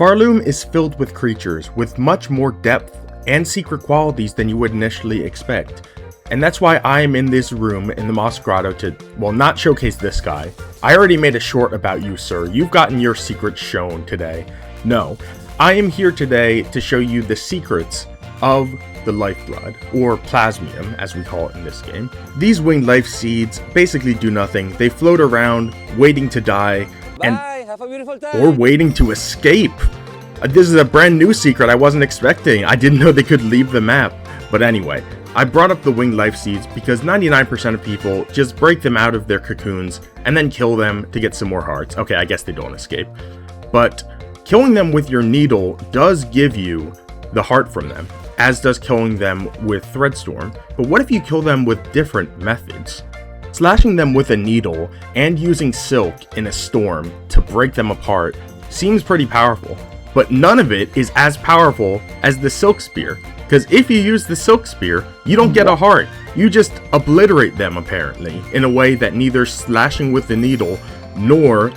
Farloom is filled with creatures with much more depth and secret qualities than you would initially expect. And that's why I am in this room in the Moss Grotto to, well, not showcase this guy. I already made a short about you, sir. You've gotten your secrets shown today. No, I am here today to show you the secrets of the lifeblood, or plasmium as we call it in this game. These winged life seeds basically do nothing. They float around, waiting to die, Have a beautiful time. or waiting to escape. This is a brand new secret I wasn't expecting. I didn't know they could leave the map. But anyway, I brought up the winged life seeds because 99% of people just break them out of their cocoons and then kill them to get some more hearts. Okay, I guess they don't escape. But killing them with your needle does give you the heart from them, as does killing them with Threadstorm. But what if you kill them with different methods? Slashing them with a needle and using silk in a storm to break them apart seems pretty powerful, but none of it is as powerful as the silk spear, because if you use the silk spear, you don't get a heart, you just obliterate them apparently, in a way that neither slashing with the needle nor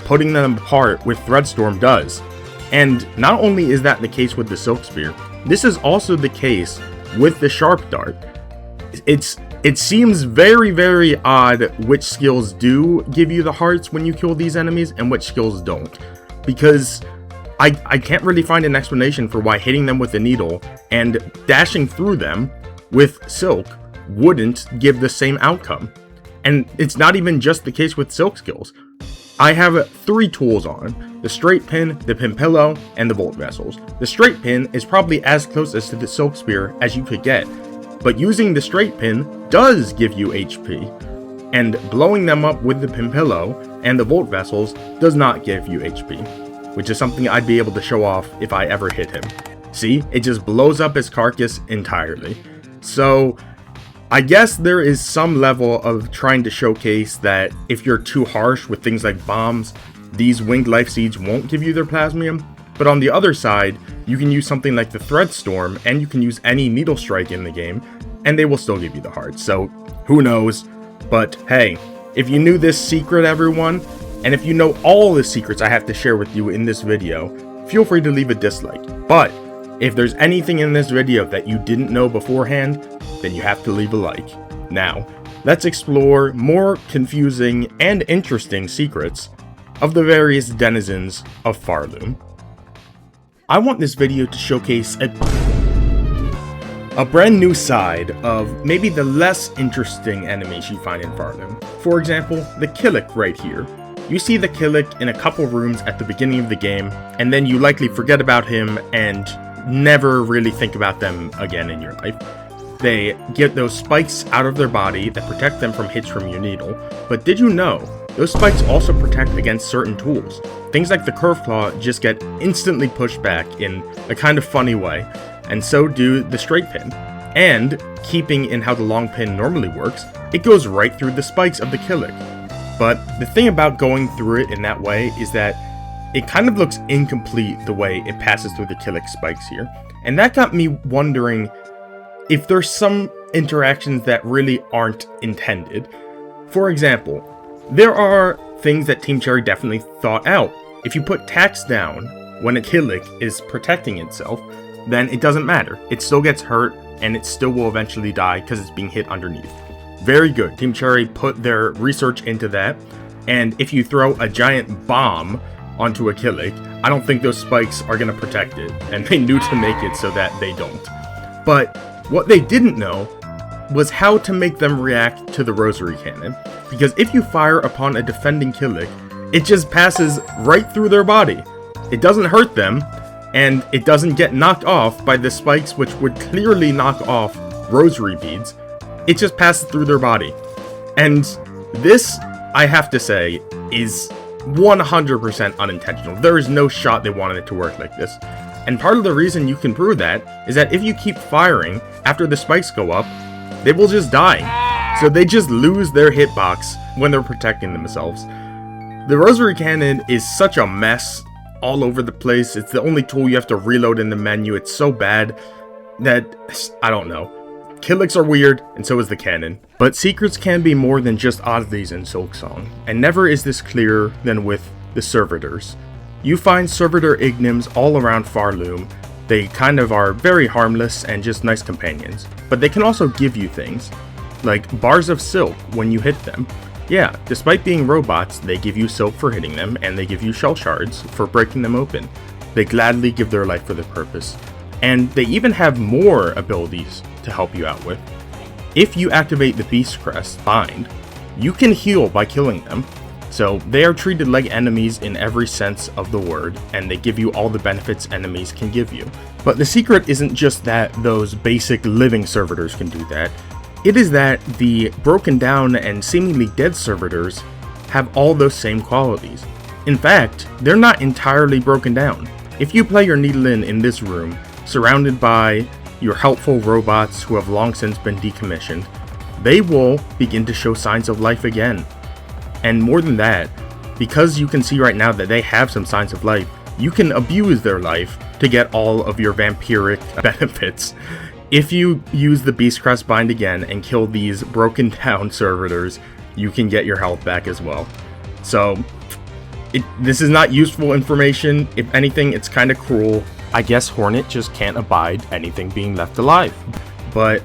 putting them apart with Threadstorm does. And not only is that the case with the silk spear, this is also the case with the Sharpdart. It seems very, very odd which skills do give you the hearts when you kill these enemies and which skills don't. Because I can't really find an explanation for why hitting them with a needle and dashing through them with silk wouldn't give the same outcome. And it's not even just the case with silk skills. I have 3 tools on: the straight pin, the pin pillow, and the volt vessels. The straight pin is probably as close as to the silk spear as you could get, but using the straight pin does give you HP, and blowing them up with the pin pillow and the volt vessels does not give you HP, which is something I'd be able to show off if I ever hit him. See, it just blows up his carcass entirely. So I guess there is some level of trying to showcase that if you're too harsh with things like bombs, these winged life seeds won't give you their plasmium. But on the other side, you can use something like the Threadstorm, and you can use any needle strike in the game, and they will still give you the heart. So who knows? But hey, if you knew this secret, everyone, and if you know all the secrets I have to share with you in this video, feel free to leave a dislike. But if there's anything in this video that you didn't know beforehand, then you have to leave a like. Now, let's explore more confusing and interesting secrets of the various denizens of Farloom. I want this video to showcase a brand new side of maybe the less interesting enemies you find in Farloom. For example, the Kilik right here. You see the Kilik in a couple rooms at the beginning of the game, and then you likely forget about him and never really think about them again in your life. They get those spikes out of their body that protect them from hits from your needle, but did you know those spikes also protect against certain tools? Things like the curve claw just get instantly pushed back in a kind of funny way, and so do the straight pin. And, keeping in how the long pin normally works, it goes right through the spikes of the Kiliks. But the thing about going through it in that way is that it kind of looks incomplete the way it passes through the Kiliks spikes here. And that got me wondering if there's some interactions that really aren't intended. For example, there are things that Team Cherry definitely thought out. If you put tax down when a Kilik is protecting itself, then it doesn't matter. It still gets hurt, and it still will eventually die because it's being hit underneath. Very good. Team Cherry put their research into that, and if you throw a giant bomb onto a Kilik, I don't think those spikes are going to protect it, and they knew to make it so that they don't. But what they didn't know was how to make them react to the rosary cannon, because if you fire upon a defending Kilik, it just passes right through their body. It doesn't hurt them, and it doesn't get knocked off by the spikes, which would clearly knock off rosary beads. It just passes through their body. And this, I have to say, is 100% unintentional. There is no shot they wanted it to work like this. And part of the reason you can prove that is that if you keep firing after the spikes go up, they will just die. So they just lose their hitbox when they're protecting themselves. The rosary cannon is such a mess all over the place. It's the only tool you have to reload in the menu. It's so bad that, I don't know. Kiliks are weird, and so is the cannon. But secrets can be more than just oddities in Silksong, and never is this clearer than with the Servitors. You find servitor ignims all around Farloom. They kind of are very harmless and just nice companions, but they can also give you things, like bars of silk when you hit them. Yeah, despite being robots, they give you silk for hitting them, and they give you shell shards for breaking them open. They gladly give their life for the purpose. And they even have more abilities to help you out with. If you activate the Beast Crest Bind, you can heal by killing them. So they are treated like enemies in every sense of the word, and they give you all the benefits enemies can give you. But the secret isn't just that those basic living servitors can do that. It is that the broken down and seemingly dead servitors have all those same qualities. In fact, they're not entirely broken down. If you play your needle in this room, surrounded by your helpful robots who have long since been decommissioned, they will begin to show signs of life again. And more than that, because you can see right now that they have some signs of life, you can abuse their life to get all of your vampiric benefits. If you use the Beast Crest Bind again and kill these broken down servitors, you can get your health back as well. So, this is not useful information. If anything, it's kind of cruel. I guess Hornet just can't abide anything being left alive. But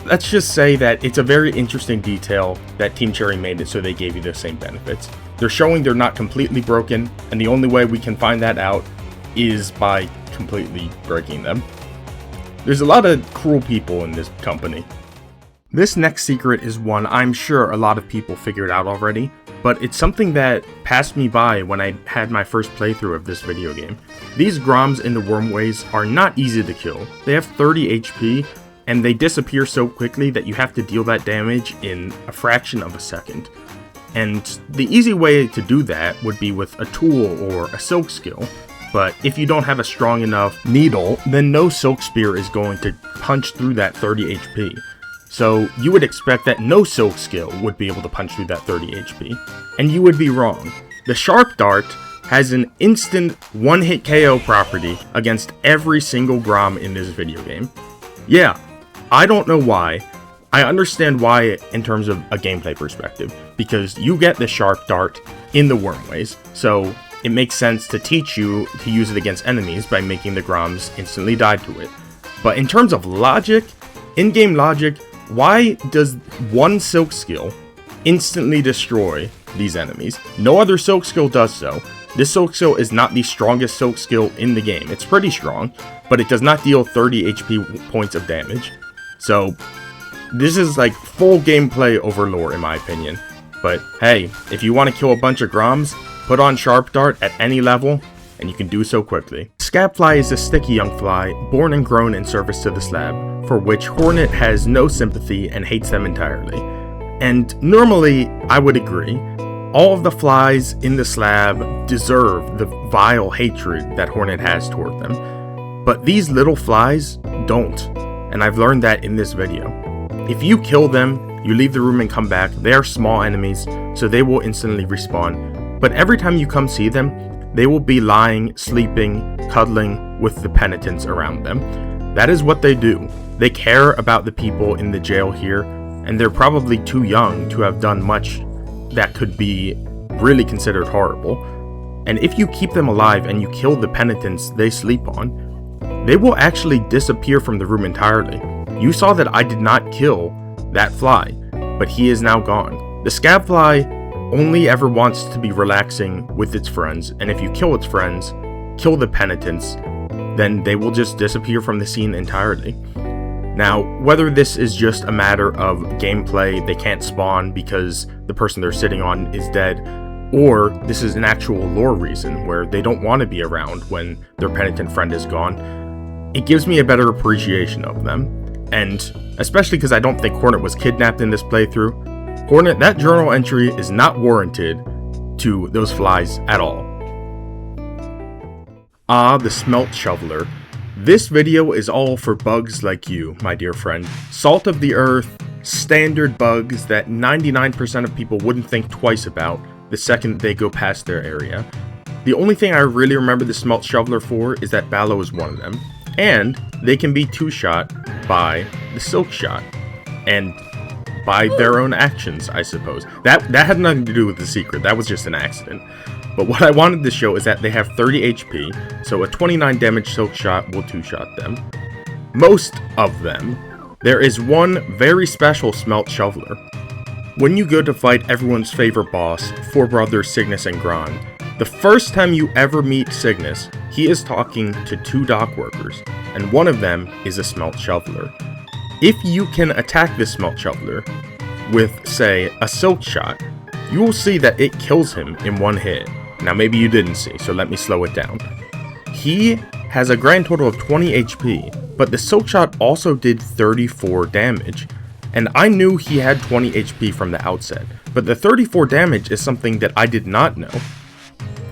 let's just say that it's a very interesting detail that Team Cherry made it so they gave you the same benefits. They're showing they're not completely broken, and the only way we can find that out is by completely breaking them. There's a lot of cruel people in this company. This next secret is one I'm sure a lot of people figured out already, but it's something that passed me by when I had my first playthrough of this video game. These Groms in the Wormways are not easy to kill. They have 30 HP, and they disappear so quickly that you have to deal that damage in a fraction of a second. And the easy way to do that would be with a tool or a silk skill, but if you don't have a strong enough needle, then no silk spear is going to punch through that 30 HP. So you would expect that no silk skill would be able to punch through that 30 HP. And you would be wrong. The Sharpdart has an instant one-hit KO property against every single Grom in this video game. Yeah, I don't know why. I understand why in terms of a gameplay perspective, because you get the Sharpdart in the Wormways, so it makes sense to teach you to use it against enemies by making the Groms instantly die to it. But in terms of logic, in-game logic, why does one silk skill instantly destroy these enemies? No other silk skill does so. This silk skill is not the strongest silk skill in the game. It's pretty strong, but it does not deal 30 HP points of damage. So this is like full gameplay over lore in my opinion. But hey, if you want to kill a bunch of Groms, put on Sharpdart at any level, and you can do so quickly. Scabfly is a sticky young fly, born and grown in service to the slab, for which Hornet has no sympathy and hates them entirely. And normally, I would agree, all of the flies in the slab deserve the vile hatred that Hornet has toward them. But these little flies don't, and I've learned that in this video. If you kill them, you leave the room and come back, they are small enemies, so they will instantly respawn. But every time you come see them, they will be lying, sleeping, cuddling with the penitents around them. That is what they do. They care about the people in the jail here, and they're probably too young to have done much that could be really considered horrible. And if you keep them alive and you kill the penitents they sleep on, they will actually disappear from the room entirely. You saw that I did not kill that fly, but he is now gone. The Scabfly only ever wants to be relaxing with its friends, and if you kill its friends, kill the penitents, then they will just disappear from the scene entirely. Now, whether this is just a matter of gameplay, they can't spawn because the person they're sitting on is dead, or this is an actual lore reason where they don't want to be around when their penitent friend is gone, it gives me a better appreciation of them. And especially because I don't think Hornet was kidnapped in this playthrough, Hornet, that journal entry is not warranted to those flies at all. Ah, the Smelt Shoveler. This video is all for bugs like you, my dear friend. Salt of the earth, standard bugs that 99% of people wouldn't think twice about the second they go past their area. The only thing I really remember the Smelt Shoveler for is that Ballo is one of them. And they can be two-shot by the Silk Shot. And by their own actions, I suppose. That had nothing to do with the secret. That was just an accident. But what I wanted to show is that they have 30 HP, so a 29 damage Silk Shot will 2-shot them. Most of them. There is one very special Smelt Shoveler. When you go to fight everyone's favorite boss, Four Brothers Cygnus and Gran, the first time you ever meet Cygnus, he is talking to 2 dock workers, and one of them is a Smelt Shoveler. If you can attack this Smelt Shoveler with, say, a Silk Shot, you will see that it kills him in one hit. Now maybe you didn't see, so let me slow it down. He has a grand total of 20 HP, but the Silk Shot also did 34 damage. And I knew he had 20 HP from the outset, but the 34 damage is something that I did not know.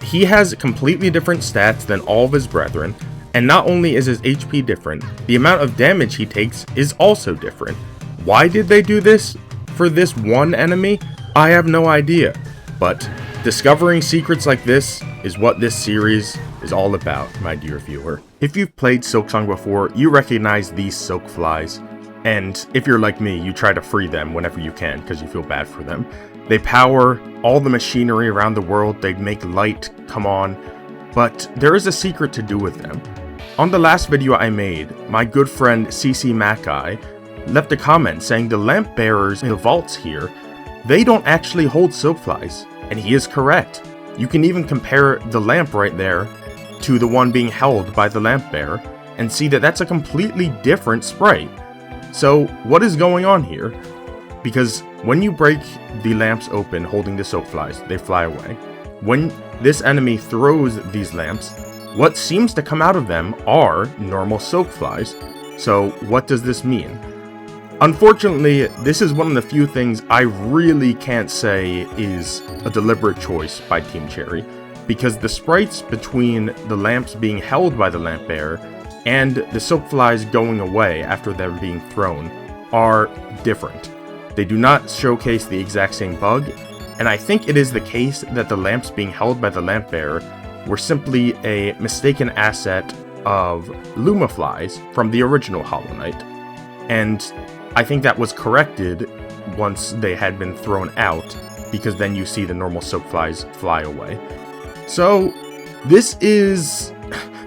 He has completely different stats than all of his brethren, and not only is his HP different, the amount of damage he takes is also different. Why did they do this for this one enemy? I have no idea, but discovering secrets like this is what this series is all about, my dear viewer. If you've played Silksong before, you recognize these Scabflies, and if you're like me, you try to free them whenever you can because you feel bad for them. They power all the machinery around the world, they make light come on, but there is a secret to do with them. On the last video I made, my good friend ᵖŒᵒᵇᵃᵇᵇ left a comment saying the lamp bearers in the vaults here, they don't actually hold Scabflies, and he is correct. You can even compare the lamp right there to the one being held by the lamp bearer, and see that that's a completely different sprite. So what is going on here? Because when you break the lamps open holding the Scabflies, they fly away. When this enemy throws these lamps, what seems to come out of them are normal Scabflies. So what does this mean? Unfortunately, this is one of the few things I really can't say is a deliberate choice by Team Cherry, because the sprites between the lamps being held by the lamp bearer and the Scabflies going away after they're being thrown are different. They do not showcase the exact same bug, and I think it is the case that the lamps being held by the lamp bearer were simply a mistaken asset of Lumaflies from the original Hollow Knight. And I think that was corrected once they had been thrown out, because then you see the normal Scabflies fly away. So this is...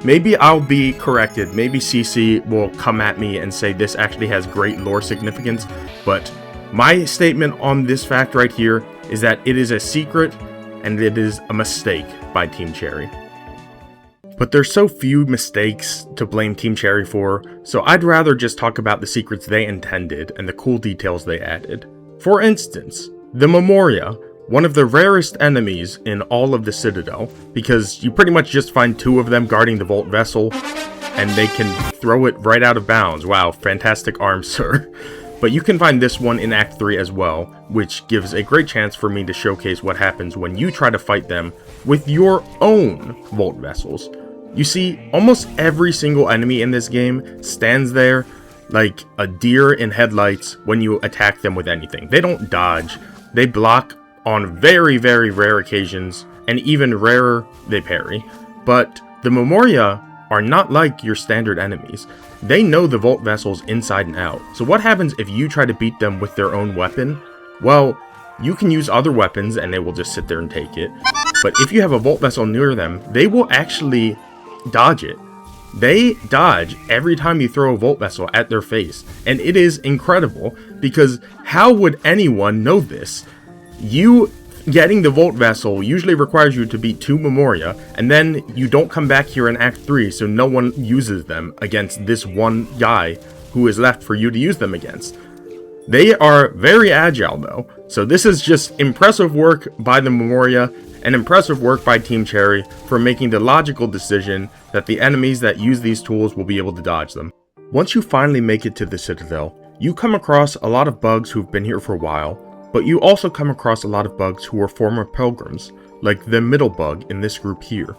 maybe I'll be corrected, maybe CC will come at me and say this actually has great lore significance, but my statement on this fact right here is that it is a secret and it is a mistake by Team Cherry. But there's so few mistakes to blame Team Cherry for, so I'd rather just talk about the secrets they intended and the cool details they added. For instance, the Memoria, one of the rarest enemies in all of the Citadel, because you pretty much just find 2 of them guarding the Vault Vessel, and they can throw it right out of bounds. Wow, fantastic arm, sir. But you can find this one in Act 3 as well, which gives a great chance for me to showcase what happens when you try to fight them with your own Vault Vessels. You see, almost every single enemy in this game stands there like a deer in headlights when you attack them with anything. They don't dodge, they block on very, very rare occasions, and even rarer, they parry. But the Memoria are not like your standard enemies. They know the Vault Vessels inside and out. So what happens if you try to beat them with their own weapon? Well, you can use other weapons and they will just sit there and take it. But if you have a Vault Vessel near them, they will actually dodge it. They dodge every time you throw a Vault Vessel at their face. And it is incredible, because how would anyone know this? You getting the Vault Vessel usually requires you to beat 2 Memoria, and then you don't come back here in Act 3, so no one uses them against this one guy who is left for you to use them against. They are very agile though, so this is just impressive work by the Memoria, and impressive work by Team Cherry for making the logical decision that the enemies that use these tools will be able to dodge them. Once you finally make it to the Citadel, you come across a lot of bugs who've been here for a while, but you also come across a lot of bugs who are former pilgrims, like the middle bug in this group here.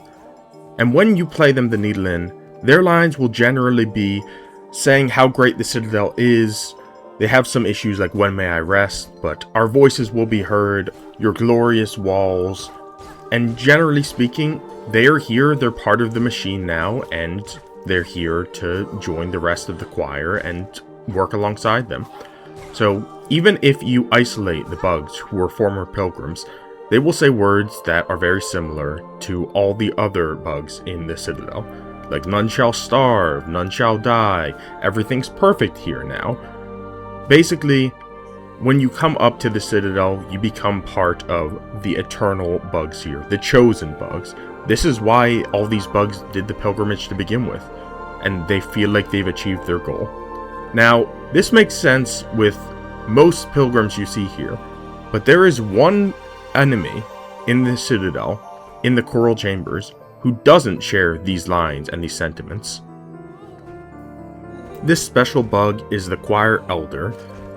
And when you play them the needle in, their lines will generally be saying how great the Citadel is. They have some issues like when may I rest, but our voices will be heard, your glorious walls. And generally speaking, they are here, they're part of the machine now, and they're here to join the rest of the choir and work alongside them. So even if you isolate the bugs who are former pilgrims, they will say words that are very similar to all the other bugs in the Citadel. Like, none shall starve, none shall die, everything's perfect here now. Basically, when you come up to the Citadel, you become part of the eternal bugs here, the chosen bugs. This is why all these bugs did the pilgrimage to begin with, and they feel like they've achieved their goal. Now, this makes sense with most pilgrims you see here, but there is one enemy in the Citadel, in the Coral Chambers, who doesn't share these lines and these sentiments. This special bug is the Choir Elder.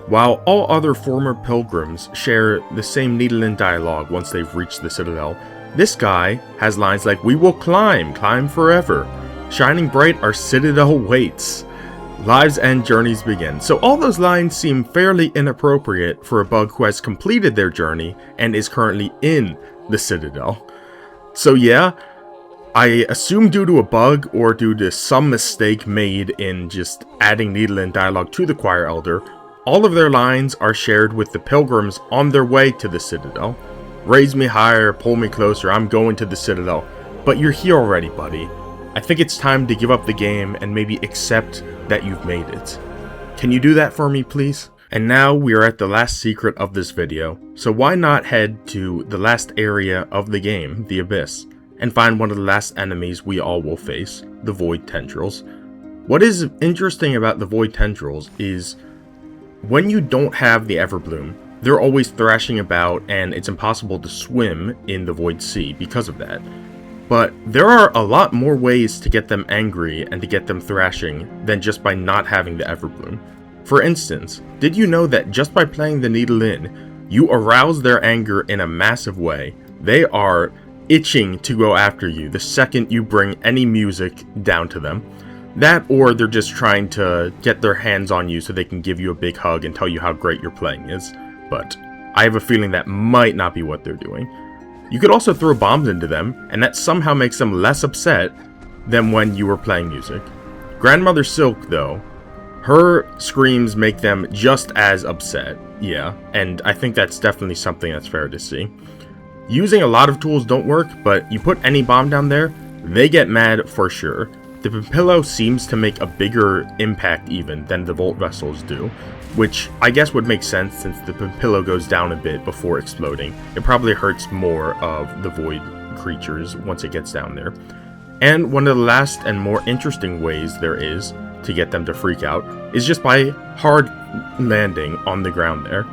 While all other former pilgrims share the same Needle-in dialogue once they've reached the Citadel, this guy has lines like, "We will climb, climb forever. Shining bright, our Citadel waits. Lives end, journeys begin." So all those lines seem fairly inappropriate for a bug who has completed their journey and is currently in the Citadel. So yeah, I assume due to a bug or due to some mistake made in just adding Needle-in dialogue to the Choir Elder, all of their lines are shared with the pilgrims on their way to the Citadel. "Raise me higher, pull me closer, I'm going to the Citadel." But you're here already, buddy. I think it's time to give up the game and maybe accept that you've made it. Can you do that for me, please? And now we are at the last secret of this video, so why not head to the last area of the game, the Abyss, and find one of the last enemies we all will face, the Void Tendrils. What is interesting about the Void Tendrils is when you don't have the Everbloom, they're always thrashing about and it's impossible to swim in the Void Sea because of that. But there are a lot more ways to get them angry and to get them thrashing than just by not having the Everbloom. For instance, did you know that just by playing the Needle-in, you arouse their anger in a massive way? They are itching to go after you the second you bring any music down to them. That, or they're just trying to get their hands on you so they can give you a big hug and tell you how great your playing is. But I have a feeling that might not be what they're doing. You could also throw bombs into them, and that somehow makes them less upset than when you were playing music. Grandmother Silk, though, her screams make them just as upset, yeah, and I think that's definitely something that's fair to see. Using a lot of tools don't work, but you put any bomb down there, they get mad for sure. The Papillo seems to make a bigger impact even than the Volt Vessels do, which I guess would make sense since the Papillo goes down a bit before exploding. It probably hurts more of the Void creatures once it gets down there. And one of the last and more interesting ways there is to get them to freak out is just by hard landing on the ground there.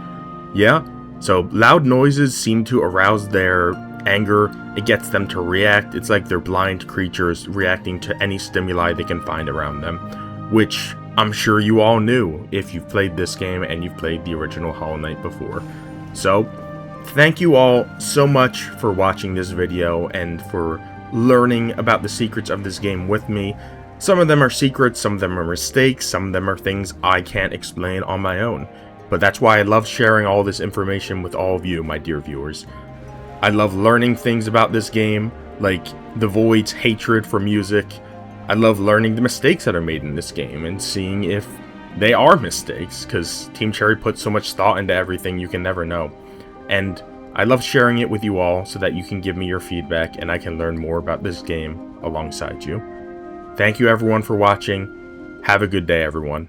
Yeah, so loud noises seem to arouse their anger. It gets them to react. It's like they're blind creatures reacting to any stimuli they can find around them, which I'm sure you all knew if you've played this game and you've played the original Hollow Knight before. So, thank you all so much for watching this video and for learning about the secrets of this game with me. Some of them are secrets, some of them are mistakes, some of them are things I can't explain on my own. But that's why I love sharing all this information with all of you, my dear viewers. I love learning things about this game, like the Void's hatred for music. I love learning the mistakes that are made in this game and seeing if they are mistakes, because Team Cherry puts so much thought into everything you can never know. And I love sharing it with you all so that you can give me your feedback and I can learn more about this game alongside you. Thank you everyone for watching. Have a good day, everyone.